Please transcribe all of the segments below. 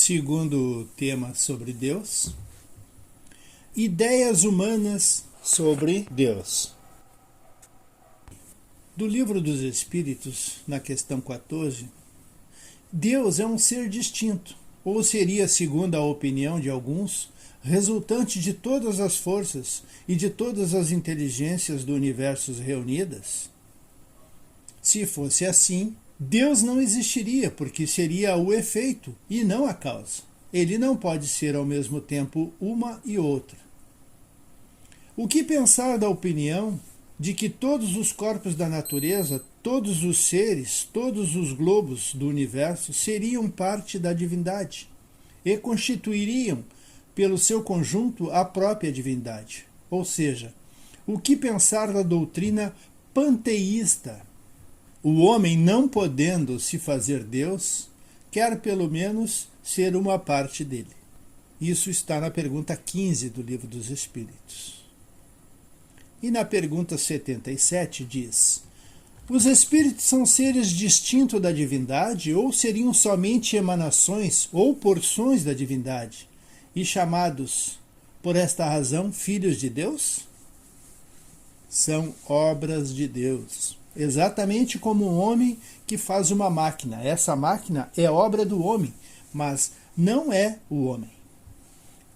Segundo tema sobre Deus, ideias humanas sobre Deus. Do Livro dos Espíritos, na questão 14, Deus é um ser distinto, ou seria, segundo a opinião de alguns, resultante de todas as forças e de todas as inteligências do universo reunidas? Se fosse assim, Deus não existiria, porque seria o efeito e não a causa. Ele não pode ser ao mesmo tempo uma e outra. O que pensar da opinião de que todos os corpos da natureza, todos os seres, todos os globos do universo seriam parte da divindade e constituiriam, pelo seu conjunto, a própria divindade? Ou seja, o que pensar da doutrina panteísta? O homem, não podendo se fazer Deus, quer pelo menos ser uma parte dele. Isso está na pergunta 15 do Livro dos Espíritos. E na pergunta 77 diz: os espíritos são seres distintos da divindade ou seriam somente emanações ou porções da divindade e chamados, por esta razão, filhos de Deus? São obras de Deus. Exatamente como um homem que faz uma máquina. Essa máquina é obra do homem, mas não é o homem.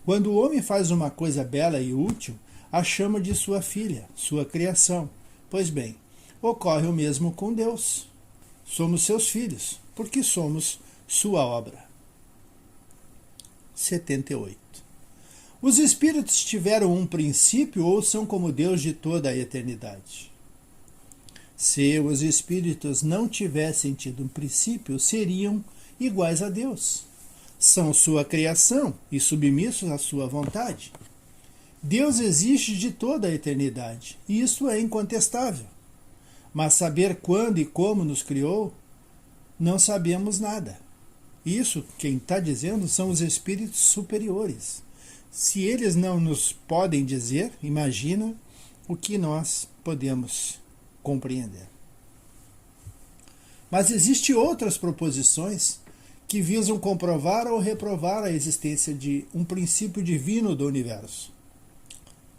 Quando o homem faz uma coisa bela e útil, a chama de sua filha, sua criação. Pois bem, ocorre o mesmo com Deus. Somos seus filhos, porque somos sua obra. 78. Os espíritos tiveram um princípio ou são como Deus de toda a eternidade? Se os espíritos não tivessem tido um princípio, seriam iguais a Deus. São sua criação e submissos à sua vontade. Deus existe de toda a eternidade, e isso é incontestável. Mas saber quando e como nos criou, não sabemos nada. Isso, quem está dizendo, são os espíritos superiores. Se eles não nos podem dizer, imagina o que nós podemos compreender. Mas existem outras proposições que visam comprovar ou reprovar a existência de um princípio divino do universo.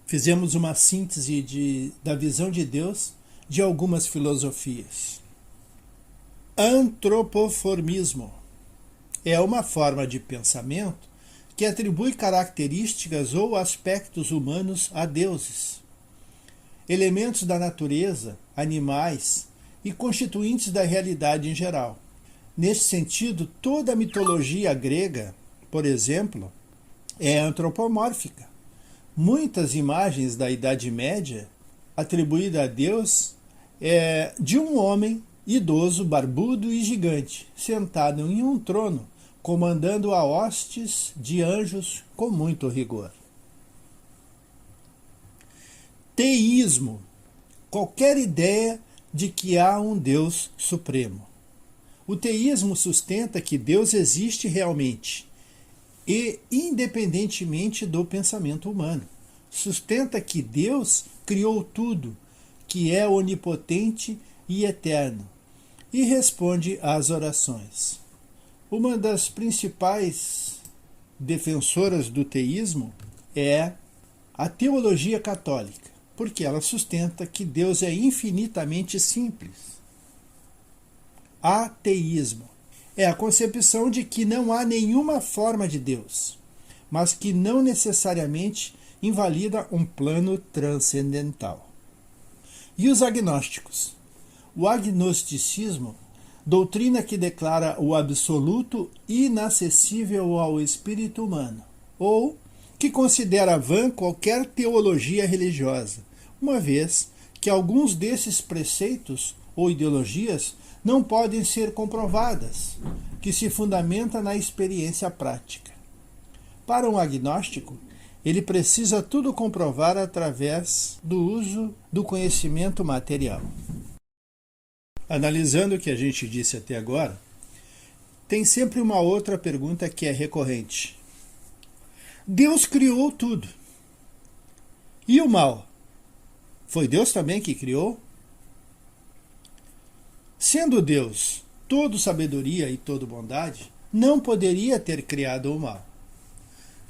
Fizemos uma síntese da visão de Deus de algumas filosofias. Antropoformismo é uma forma de pensamento que atribui características ou aspectos humanos a deuses, elementos da natureza, animais e constituintes da realidade em geral. Neste sentido, toda a mitologia grega, por exemplo, é antropomórfica. Muitas imagens da Idade Média, atribuídas a Deus, é de um homem idoso, barbudo e gigante, sentado em um trono, comandando a hostes de anjos com muito rigor. Teísmo, qualquer ideia de que há um Deus supremo. O teísmo sustenta que Deus existe realmente e independentemente do pensamento humano. Sustenta que Deus criou tudo, que é onipotente e eterno, e responde às orações. Uma das principais defensoras do teísmo é a teologia católica, porque ela sustenta que Deus é infinitamente simples. Ateísmo é a concepção de que não há nenhuma forma de Deus, mas que não necessariamente invalida um plano transcendental. E os agnósticos? O agnosticismo, doutrina que declara o absoluto inacessível ao espírito humano, ou que considera vã qualquer teologia religiosa, uma vez que alguns desses preceitos ou ideologias não podem ser comprovadas, que se fundamenta na experiência prática. Para um agnóstico, ele precisa tudo comprovar através do uso do conhecimento material. Analisando o que a gente disse até agora, tem sempre uma outra pergunta que é recorrente. Deus criou tudo. E o mal? Foi Deus também que criou? Sendo Deus todo sabedoria e todo bondade, não poderia ter criado o mal.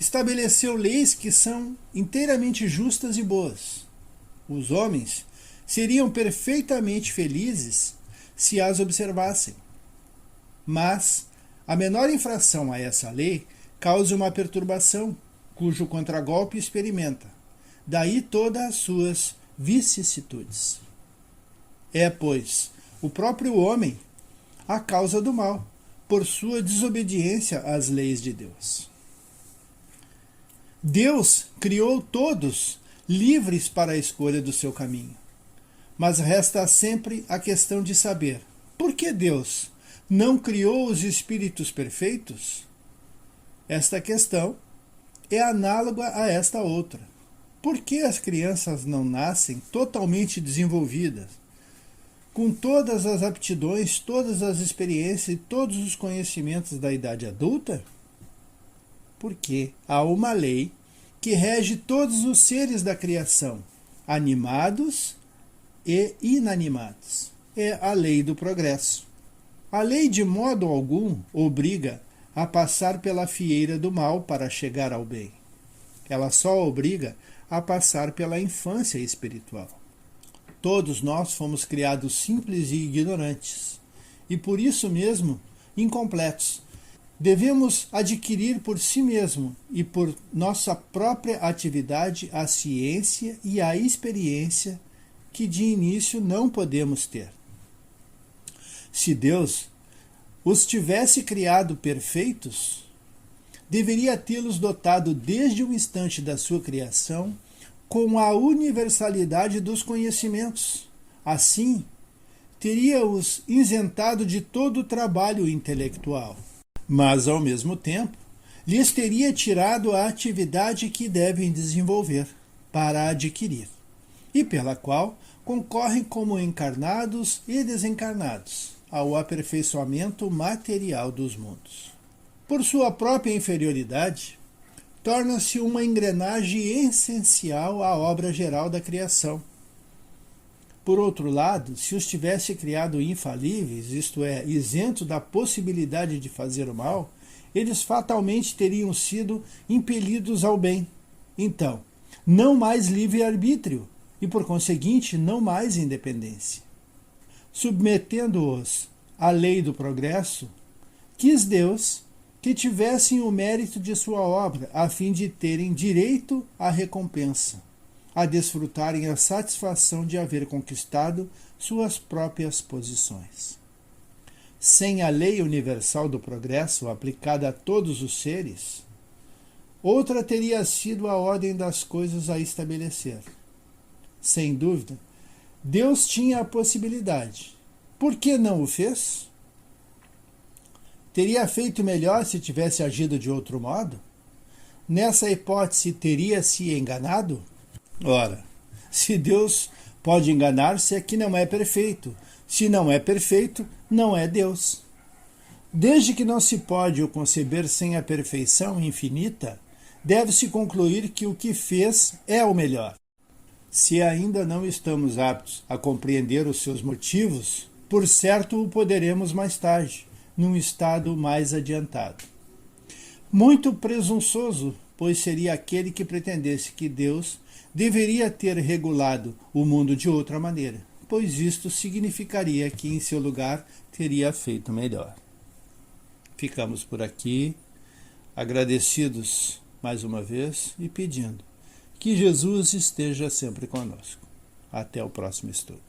Estabeleceu leis que são inteiramente justas e boas. Os homens seriam perfeitamente felizes se as observassem. Mas a menor infração a essa lei causa uma perturbação, cujo contragolpe experimenta. Daí todas as suas vicissitudes. É, pois, o próprio homem a causa do mal, por sua desobediência às leis de Deus. Deus criou todos livres para a escolha do seu caminho. Mas resta sempre a questão de saber: por que Deus não criou os espíritos perfeitos? Esta questão é análoga a esta outra. Por que as crianças não nascem totalmente desenvolvidas, com todas as aptidões, todas as experiências e todos os conhecimentos da idade adulta? Porque há uma lei que rege todos os seres da criação, animados e inanimados. É a lei do progresso. A lei de modo algum obriga a passar pela fieira do mal para chegar ao bem. Ela só obriga a passar pela infância espiritual. Todos nós fomos criados simples e ignorantes, e por isso mesmo incompletos. Devemos adquirir por si mesmo e por nossa própria atividade a ciência e a experiência que de início não podemos ter. Se Deus os tivesse criado perfeitos, deveria tê-los dotado desde o instante da sua criação com a universalidade dos conhecimentos. Assim, teria-os isentado de todo o trabalho intelectual. Mas, ao mesmo tempo, lhes teria tirado a atividade que devem desenvolver para adquirir, e pela qual concorrem como encarnados e desencarnados ao aperfeiçoamento material dos mundos. Por sua própria inferioridade, torna-se uma engrenagem essencial à obra geral da criação. Por outro lado, se os tivesse criado infalíveis, isto é, isentos da possibilidade de fazer o mal, eles fatalmente teriam sido impelidos ao bem. Então, não mais livre-arbítrio e, por conseguinte, não mais independência. Submetendo-os à lei do progresso, quis Deus que tivessem o mérito de sua obra, a fim de terem direito à recompensa, a desfrutarem a satisfação de haver conquistado suas próprias posições. Sem a lei universal do progresso aplicada a todos os seres, outra teria sido a ordem das coisas a estabelecer. Sem dúvida, Deus tinha a possibilidade. Por que não o fez? Teria feito melhor se tivesse agido de outro modo? Nessa hipótese, teria se enganado? Ora, se Deus pode enganar-se, é que não é perfeito. Se não é perfeito, não é Deus. Desde que não se pode o conceber sem a perfeição infinita, deve-se concluir que o que fez é o melhor. Se ainda não estamos aptos a compreender os seus motivos, por certo o poderemos mais tarde, num estado mais adiantado. Muito presunçoso, pois seria aquele que pretendesse que Deus deveria ter regulado o mundo de outra maneira, pois isto significaria que em seu lugar teria feito melhor. Ficamos por aqui, agradecidos mais uma vez e pedindo que Jesus esteja sempre conosco. Até o próximo estudo.